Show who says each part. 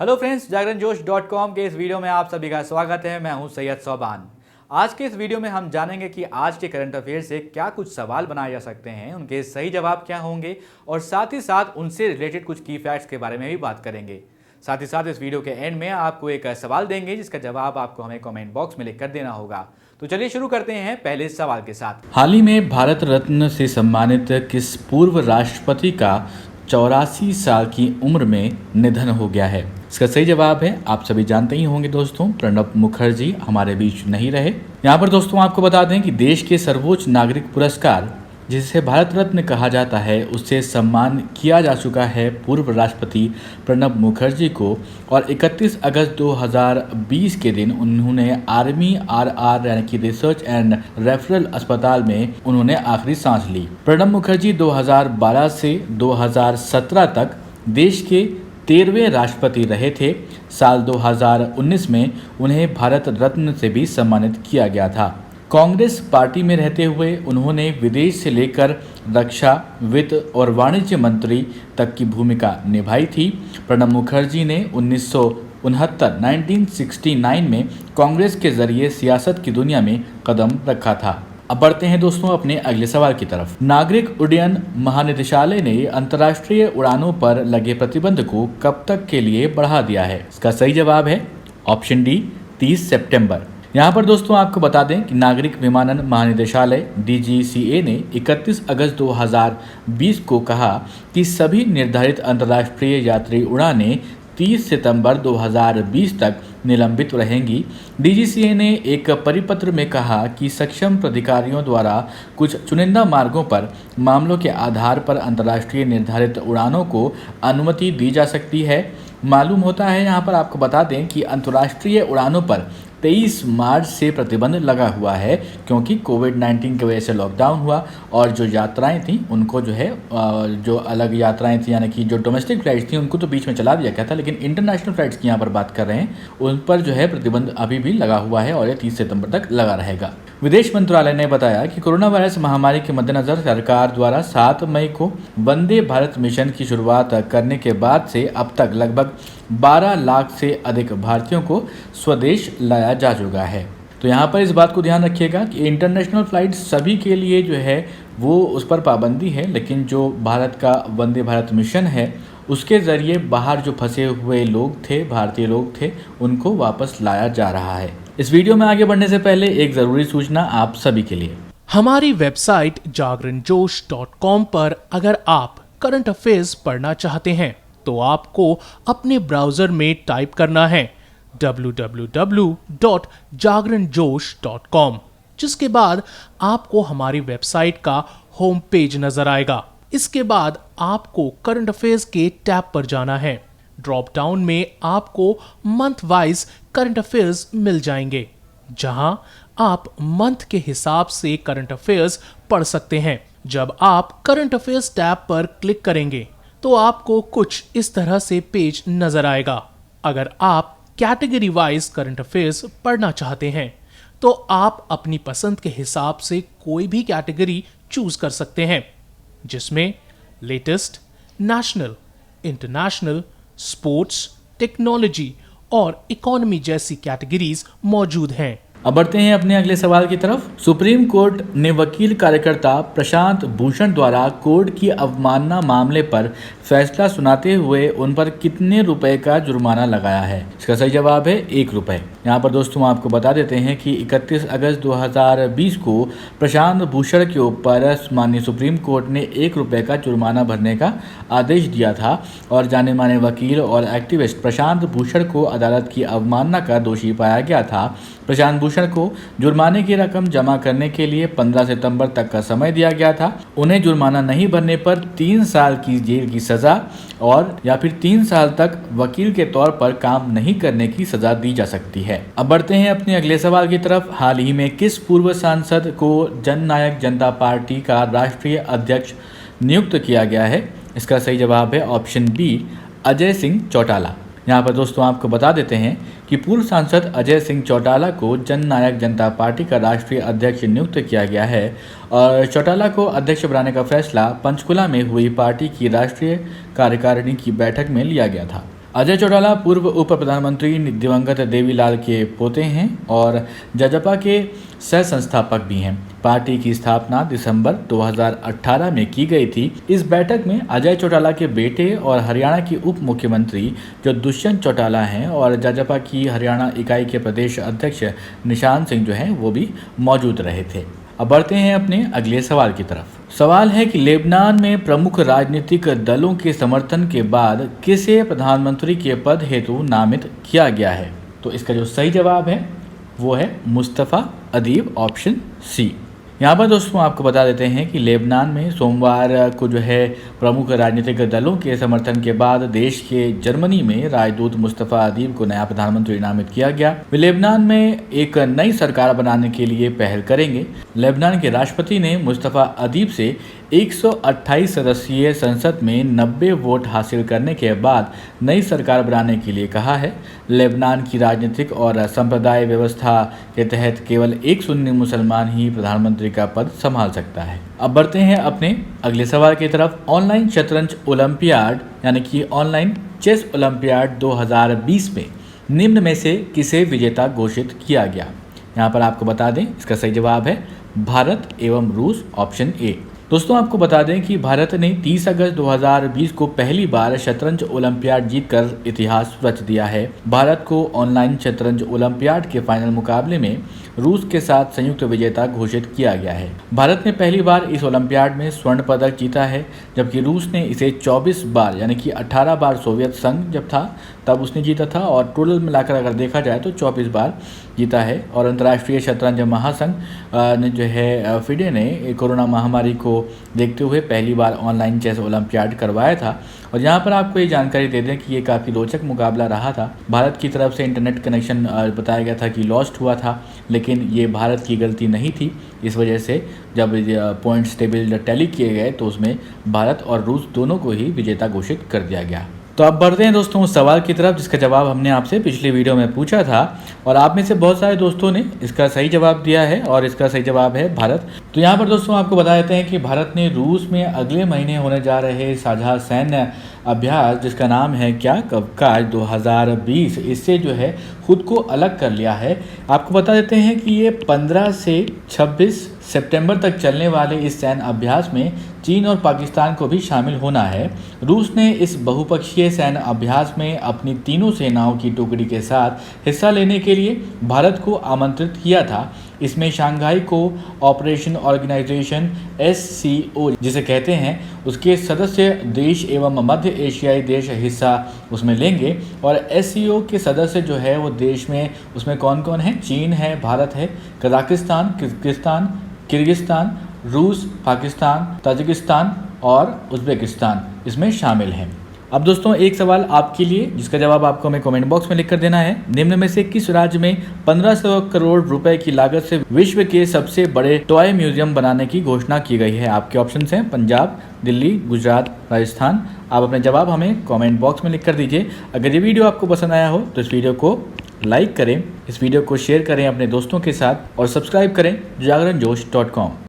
Speaker 1: Hello friends, जागरणजोश.com के इस video में आप सभी का स्वागत है। मैं हूं सैयद सोबान। आज के इस वीडियो में हम जानेंगे कि आज के करंट अफेयर से क्या कुछ सवाल बनाए जा सकते हैं, उनके सही जवाब क्या होंगे और साथ ही साथ उनसे रिलेटेड कुछ की फैक्ट्स के बारे में भी बात करेंगे। साथ ही साथ इस वीडियो के एंड में आपको एक सवाल देंगे जिसका जवाब आपको हमें कमेंट बॉक्स में लिख कर देना होगा। तो चलिए शुरू करते हैं पहले सवाल के साथ। हाल ही में भारत रत्न से सम्मानित किस पूर्व राष्ट्रपति का 84 साल की उम्र में निधन हो गया है? इसका सही जवाब है, आप सभी जानते ही होंगे दोस्तों, प्रणब मुखर्जी हमारे बीच नहीं रहे। यहाँ पर दोस्तों आपको बता दें कि देश के सर्वोच्च नागरिक पुरस्कार जिसे भारत रत्न कहा जाता है उससे सम्मान किया जा चुका है पूर्व राष्ट्रपति प्रणब मुखर्जी को, और 31 अगस्त 2020 के दिन उन्होंने आर्मी आरआर यानी कि रिसर्च एंड रेफरल अस्पताल में उन्होंने आखिरी सांस ली। प्रणब मुखर्जी 2012 से 2017 तक देश के 13वें राष्ट्रपति रहे थे। साल 2019 में उन्हें भारत रत्न से भी सम्मानित किया गया था। कांग्रेस पार्टी में रहते हुए उन्होंने विदेश से लेकर रक्षा, वित्त और वाणिज्य मंत्री तक की भूमिका निभाई थी। प्रणब मुखर्जी ने 1969 में कांग्रेस के जरिए सियासत की दुनिया में कदम रखा था। अब बढ़ते हैं दोस्तों अपने अगले सवाल की तरफ। नागरिक उड्डयन महानिदेशालय ने अंतर्राष्ट्रीय उड़ानों पर लगे प्रतिबंध को कब तक के लिए बढ़ा दिया है? इसका सही जवाब है ऑप्शन डी, 30 सितंबर। यहाँ पर दोस्तों आपको बता दें कि नागरिक विमानन महानिदेशालय DGCA ने 31 अगस्त 2020 को कहा कि सभी निर्धारित अंतर्राष्ट्रीय यात्री उड़ानें 30 सितंबर 2020 तक निलंबित रहेंगी। DGCA ने एक परिपत्र में कहा कि सक्षम प्राधिकारियों द्वारा कुछ चुनिंदा मार्गों पर मामलों के आधार पर अंतर्राष्ट्रीय निर्धारित उड़ानों को अनुमति दी जा सकती है। मालूम होता है, यहाँ पर आपको बता दें कि अंतर्राष्ट्रीय उड़ानों पर 23 मार्च से प्रतिबंध लगा हुआ है, क्योंकि कोविड-19 की वजह से लॉकडाउन हुआ और जो यात्राएं थी उनको जो है जो अलग यात्राएं थी यानी कि जो डोमेस्टिक फ्लाइट्स थी उनको तो बीच में चला दिया गया था, लेकिन इंटरनेशनल फ्लाइट्स की यहाँ पर बात कर रहे हैं उन पर जो है प्रतिबंध अभी भी लगा हुआ है और ये 30 सितंबर तक लगा रहेगा। विदेश मंत्रालय ने बताया कि कोरोना वायरस महामारी के मद्देनजर सरकार द्वारा 7 मई को वंदे भारत मिशन की शुरुआत करने के बाद से अब तक लगभग 12 लाख से अधिक भारतीयों को स्वदेश लाया जा चुका है। तो यहाँ पर इस बात को ध्यान रखिएगा कि इंटरनेशनल फ्लाइट सभी के लिए जो है वो उस पर पाबंदी है, लेकिन जो भारत का वंदे भारत मिशन है उसके ज़रिए बाहर जो फंसे हुए लोग थे, भारतीय लोग थे, उनको वापस लाया जा रहा है। इस वीडियो में आगे बढ़ने से पहले एक ज़रूरी सूचना आप सभी के लिए।
Speaker 2: हमारी वेबसाइट जागरणजोश.com पर अगर आप करंट अफेयर्स पढ़ना चाहते हैं तो आपको अपने ब्राउजर में टाइप करना है www.jagranjosh.com, जिसके बाद आपको हमारी वेबसाइट का होम पेज नजर आएगा। इसके बाद आपको करंट अफेयर्स के टैब पर जाना है। ड्रॉप डाउन में आपको मंथ वाइज करंट अफेयर्स मिल जाएंगे, जहां आप मंथ के हिसाब से करंट अफेयर्स पढ़ सकते हैं। जब आप करंट अफेयर्स टैब पर क्लिक करेंगे तो आपको कुछ इस तरह से पेज नजर आएगा। अगर आप कैटेगरी वाइज करंट अफेयर्स पढ़ना चाहते हैं तो आप अपनी पसंद के हिसाब से कोई भी कैटेगरी चूज कर सकते हैं, जिसमें latest, national, international, sports, technology और इकोनॉमी जैसी कैटेगरीज मौजूद हैं।
Speaker 1: अब बढ़ते हैं अपने अगले सवाल की तरफ। सुप्रीम कोर्ट ने वकील कार्यकर्ता प्रशांत भूषण द्वारा कोर्ट की अवमानना मामले पर फैसला सुनाते हुए उन पर कितने रुपए का जुर्माना लगाया है? इसका सही जवाब है 1 रुपए। यहाँ पर दोस्तों आपको बता देते हैं कि 31 अगस्त 2020 को प्रशांत भूषण के ऊपर माननीय सुप्रीम कोर्ट ने 1 रुपए का जुर्माना भरने का आदेश दिया था और जाने माने वकील और एक्टिविस्ट प्रशांत भूषण को अदालत की अवमानना का दोषी पाया गया था। प्रशांत भूषण को जुर्माने की रकम जमा करने के लिए 15 सितंबर तक का समय दिया गया था। उन्हें जुर्माना नहीं भरने पर 3 साल की जेल की सजा और या फिर 3 साल तक वकील के तौर पर काम नहीं करने की सजा दी जा सकती है। अब बढ़ते हैं अपने अगले सवाल की तरफ। हाल ही में किस पूर्व सांसद को जननायक जनता पार्टी का राष्ट्रीय अध्यक्ष नियुक्त किया गया है? इसका सही जवाब है ऑप्शन बी, अजय सिंह चौटाला। यहाँ पर दोस्तों आपको बता देते हैं कि पूर्व सांसद अजय सिंह चौटाला को जननायक जनता पार्टी का राष्ट्रीय अध्यक्ष नियुक्त किया गया है और चौटाला को अध्यक्ष बनाने का फैसला पंचकुला में हुई पार्टी की राष्ट्रीय कार्यकारिणी की बैठक में लिया गया था। अजय चौटाला पूर्व उप प्रधानमंत्री दिवंगत देवीलाल के पोते हैं और जजपा के सह संस्थापक भी हैं। पार्टी की स्थापना दिसंबर 2018 में की गई थी। इस बैठक में अजय चौटाला के बेटे और हरियाणा के उप मुख्यमंत्री जो दुष्यंत चौटाला हैं और जजपा की हरियाणा इकाई के प्रदेश अध्यक्ष निशान सिंह जो हैं वो भी मौजूद रहे थे। अब बढ़ते हैं अपने अगले सवाल की तरफ। सवाल है कि लेबनान में प्रमुख राजनीतिक दलों के समर्थन के बाद किसे प्रधानमंत्री के पद हेतु नामित किया गया है? तो इसका जो सही जवाब है वो है मुस्तफ़ा अदीब, ऑप्शन सी। यहाँ पर दोस्तों आपको बता देते हैं कि लेबनान में सोमवार को जो है प्रमुख राजनीतिक दलों के समर्थन के बाद देश के जर्मनी में राजदूत मुस्तफ़ा अदीब को नया प्रधानमंत्री नामित किया गया। वे लेबनान में एक नई सरकार बनाने के लिए पहल करेंगे। लेबनान के राष्ट्रपति ने मुस्तफ़ा अदीब से 128 सदस्यीय संसद में 90 वोट हासिल करने के बाद नई सरकार बनाने के लिए कहा है। लेबनान की राजनीतिक और संप्रदाय व्यवस्था के तहत केवल एक सुन्नी मुसलमान ही प्रधानमंत्री का पद संभाल सकता है। अब बढ़ते हैं अपने अगले सवाल की तरफ। ऑनलाइन शतरंज ओलंपियाड यानी कि ऑनलाइन चेस ओलंपियाड 2020 में निम्न में से किसे विजेता घोषित किया गया? यहाँ पर आपको बता दें इसका सही जवाब है भारत एवं रूस, ऑप्शन ए। दोस्तों आपको बता दें कि भारत ने 30 अगस्त 2020 को पहली बार शतरंज ओलंपियाड जीतकर इतिहास रच दिया है। भारत को ऑनलाइन शतरंज ओलंपियाड के फाइनल मुकाबले में रूस के साथ संयुक्त विजेता घोषित किया गया है। भारत ने पहली बार इस ओलंपियाड में स्वर्ण पदक जीता है, जबकि रूस ने इसे 24 बार यानी कि 18 बार सोवियत संघ जब था तब उसने जीता था और टोटल मिलाकर अगर देखा जाए तो 24 बार जीता है। और अंतर्राष्ट्रीय शतरंज महासंघ ने जो है फिडे ने कोरोना महामारी को देखते हुए पहली बार ऑनलाइन चेस ओलंपियाड करवाया था। और यहाँ पर आपको ये जानकारी दे दें कि ये काफ़ी रोचक मुकाबला रहा था। भारत की तरफ से इंटरनेट कनेक्शन बताया गया था कि लॉस्ट हुआ था, लेकिन ये भारत की गलती नहीं थी। इस वजह से जब पॉइंट्स टेबल टैली किए गए तो उसमें भारत और रूस दोनों को ही विजेता घोषित कर दिया गया। तो अब बढ़ते हैं दोस्तों उस सवाल की तरफ जिसका जवाब हमने आपसे पिछली वीडियो में पूछा था और आप में से बहुत सारे दोस्तों ने इसका सही जवाब दिया है और इसका सही जवाब है भारत। तो यहाँ पर दोस्तों आपको बता देते हैं कि भारत ने रूस में अगले महीने होने जा रहे साझा सैन्य अभ्यास जिसका नाम है क्या कवकाज 2020, इससे जो है खुद को अलग कर लिया है। आपको बता देते हैं कि ये 15 से 26 सितंबर तक चलने वाले इस सैन्य अभ्यास में चीन और पाकिस्तान को भी शामिल होना है। रूस ने इस बहुपक्षीय सैन्य अभ्यास में अपनी तीनों सेनाओं की टुकड़ी के साथ हिस्सा लेने के लिए भारत को आमंत्रित किया था। इसमें शंघाई को ऑपरेशन ऑर्गेनाइजेशन SCO जिसे कहते हैं उसके सदस्य देश एवं मध्य एशियाई देश हिस्सा उसमें लेंगे। और SCO के सदस्य जो है वो देश में उसमें कौन कौन है? चीन है, भारत है, कजाकिस्तान, किर्गिस्तान, रूस, पाकिस्तान, ताजिकिस्तान और उज़्बेकिस्तान इसमें शामिल हैं। अब दोस्तों एक सवाल आपके लिए जिसका जवाब आपको हमें कमेंट बॉक्स में लिखकर देना है। निम्न में से किस राज्य में 1500 करोड़ रुपए की लागत से विश्व के सबसे बड़े टॉय म्यूजियम बनाने की घोषणा की गई है? आपके ऑप्शंस हैं पंजाब, दिल्ली, गुजरात, राजस्थान। आप अपने जवाब हमें कमेंट बॉक्स में लिख कर दीजिए। अगर ये वीडियो आपको पसंद आया हो तो इस वीडियो को लाइक करें, इस वीडियो को शेयर करें अपने दोस्तों के साथ और सब्सक्राइब करें जागरणजोश.com।